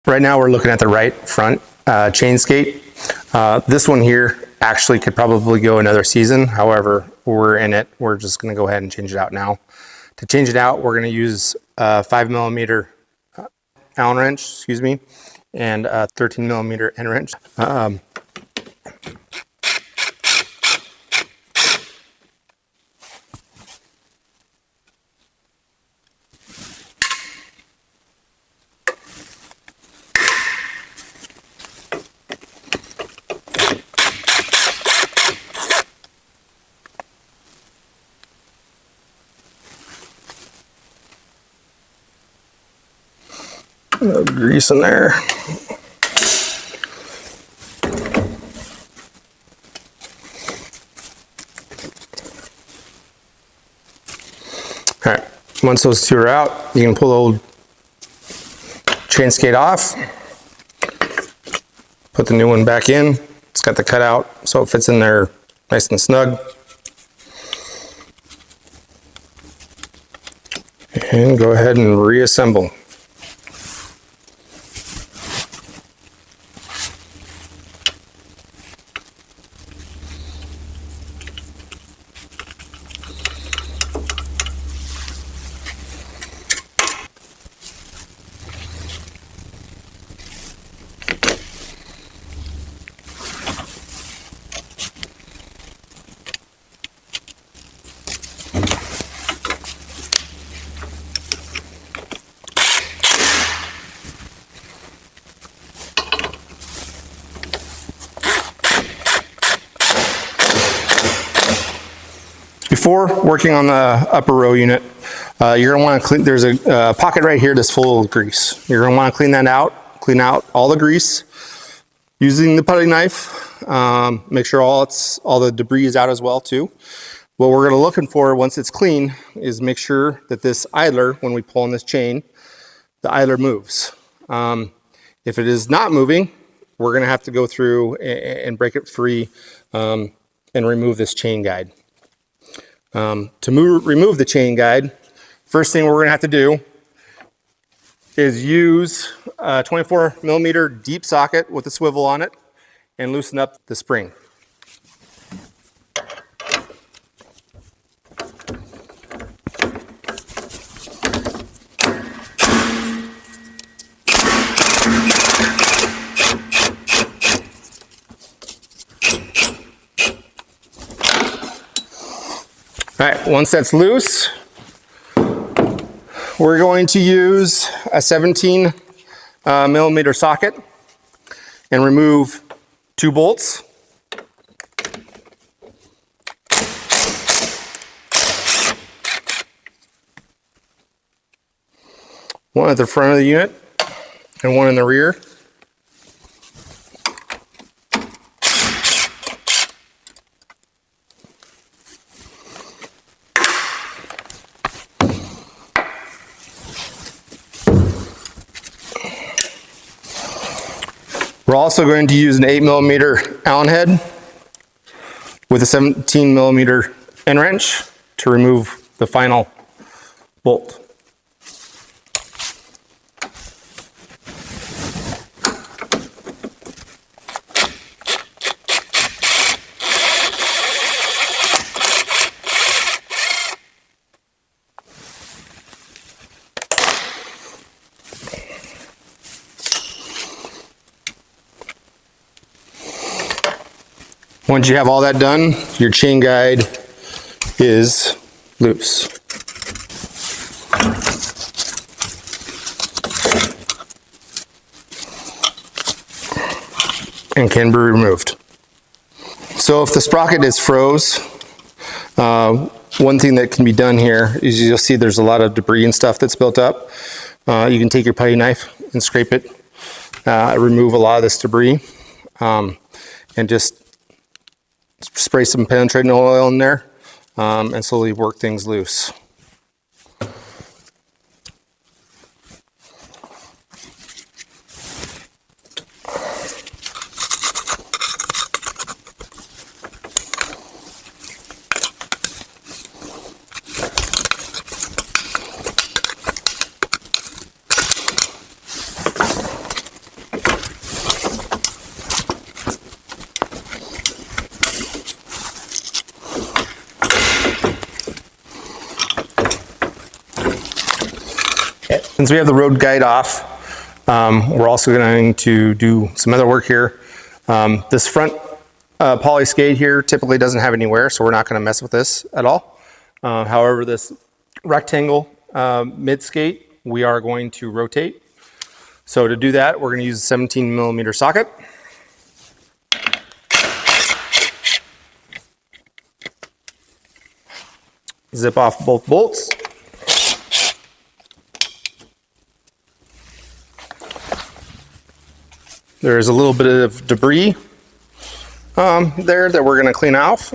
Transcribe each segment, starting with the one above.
Right now we're looking at the right front chain skate. This one here actually could probably go another season. However, we're in it. We're just going to go ahead and change it out now. To change it out, we're going to use a 5mm Allen wrench, and a 13mm end wrench. A little grease in there. All right, once those two are out, you can pull the old chain skate off, put the new one back in. It's got the cutout so it fits in there nice and snug. And go ahead and reassemble. Before working on the upper row unit, you're going to want to clean, there's a pocket right here that's full of grease. You're going to want to clean that out, clean out all the grease using the putty knife. Make sure all the debris is out as well too. What we're going to looking for once it's clean is make sure that this idler, when we pull on this chain, the idler moves. If it is not moving, we're going to have to go through and break it free and remove this chain guide. To remove the chain guide, first thing we're going to have to do is use a 24mm deep socket with a swivel on it and loosen up the spring. All right, once that's loose, we're going to use a 17mm socket and remove 2 bolts. One at the front of the unit and one in the rear. We're also going to use an 8mm Allen head with a 17mm end wrench to remove the final bolt. Once you have all that done, your chain guide is loose. And can be removed. So if the sprocket is froze, one thing that can be done here is you'll see there's a lot of debris and stuff that's built up. You can take your putty knife and scrape it, remove a lot of this debris, and just spray some penetrating oil in there and slowly work things loose. Since we have the road guide off, we're also going to do some other work here. This front poly skate here typically doesn't have any wear, so we're not going to mess with this at all. However, this rectangle mid skate, we are going to rotate. So to do that, we're going to use a 17 millimeter socket. Zip off both bolts. There's a little bit of debris there that we're going to clean off.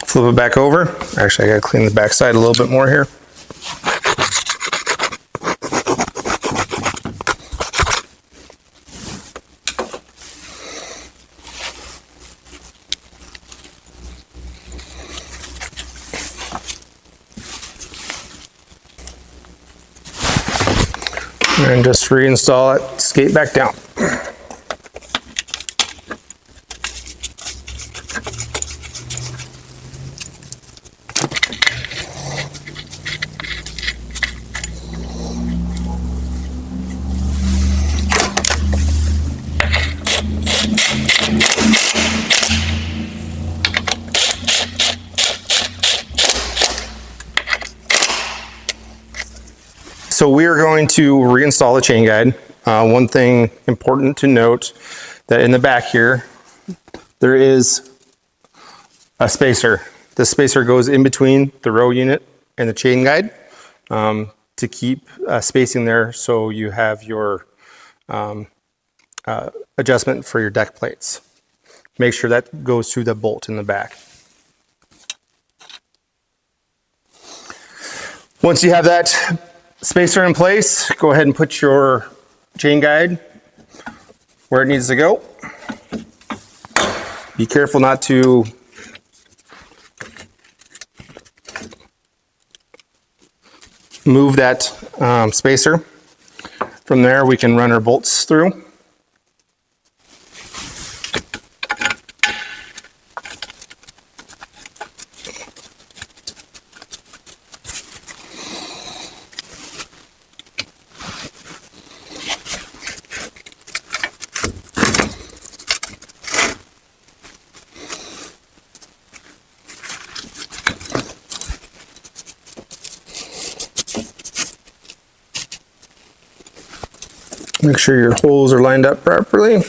Flip it back over. Actually, I got to clean the back side a little bit more here. And just reinstall it, skate back down. So we are going to reinstall the chain guide. One thing important to note, that in the back here, there is a spacer. The spacer goes in between the row unit and the chain guide to keep spacing there, so you have your adjustment for your deck plates. Make sure that goes through the bolt in the back. Once you have that spacer in place, go ahead and put your chain guide where it needs to go. Be careful not to move that spacer. From there, we can run our bolts through. Make sure your holes are lined up properly.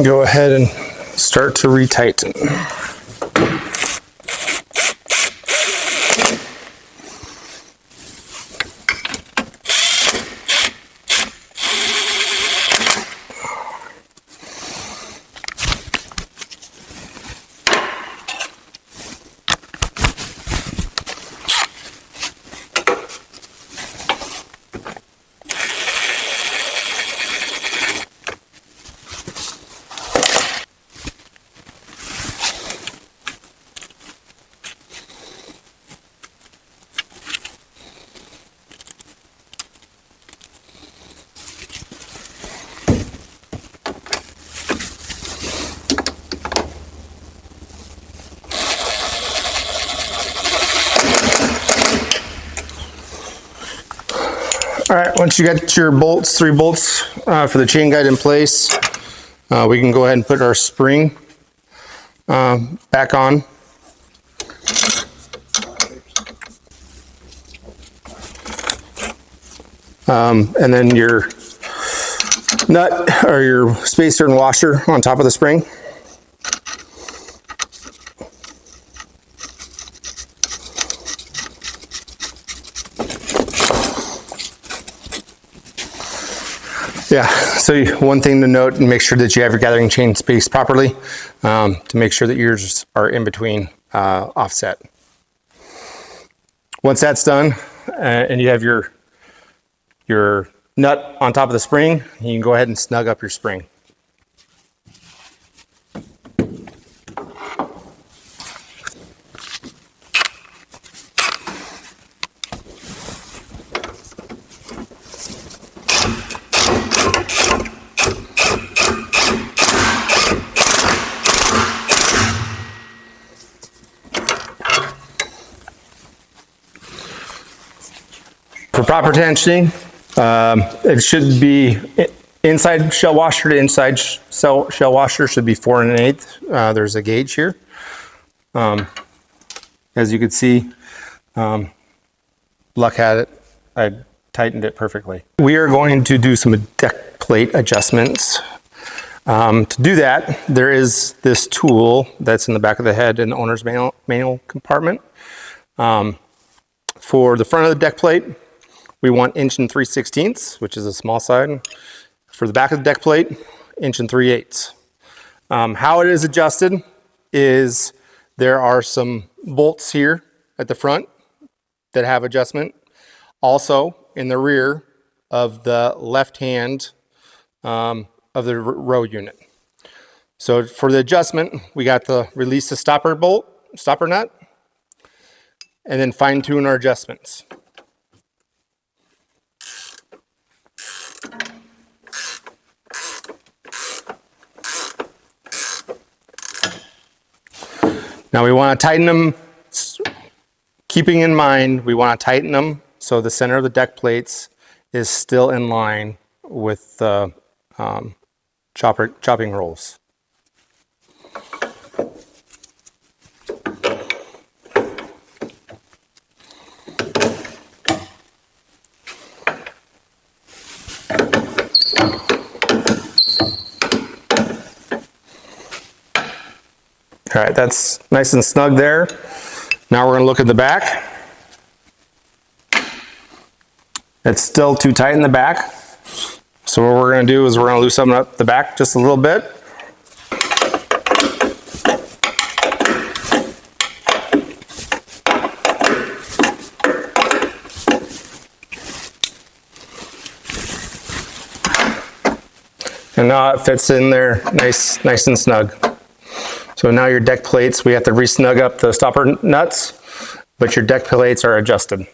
Go ahead and start to retighten. All right, once you got your bolts, 3 bolts for the chain guide in place, we can go ahead and put our spring back on. And then your nut or your spacer and washer on top of the spring. Yeah, so one thing to note, and make sure that you have your gathering chain spaced properly to make sure that yours are in between offset. Once that's done and you have your nut on top of the spring, you can go ahead and snug up your spring. For proper tensioning, it should be inside shell washer to inside shell washer should be 4 1/8. There's a gauge here. As you can see, Luck had it. I tightened it perfectly. We are going to do some deck plate adjustments. To do that, there is this tool that's in the back of the head in the owner's manual compartment. For the front of the deck plate, we want 1 3/16, which is a small side. For the back of the deck plate, 1 3/8. How it is adjusted is there are some bolts here at the front that have adjustment. Also in the rear of the left hand of the row unit. So for the adjustment, we got the release the stopper nut, and then fine tune our adjustments. Now we want to tighten them, keeping in mind we want to tighten them so the center of the deck plates is still in line with the chopping rolls. All right, that's nice and snug there. Now we're going to look at the back. It's still too tight in the back. So what we're going to do is we're going to loosen up the back just a little bit. And now it fits in there nice and snug. So now your deck plates, we have to re-snug up the stopper nuts, but your deck plates are adjusted.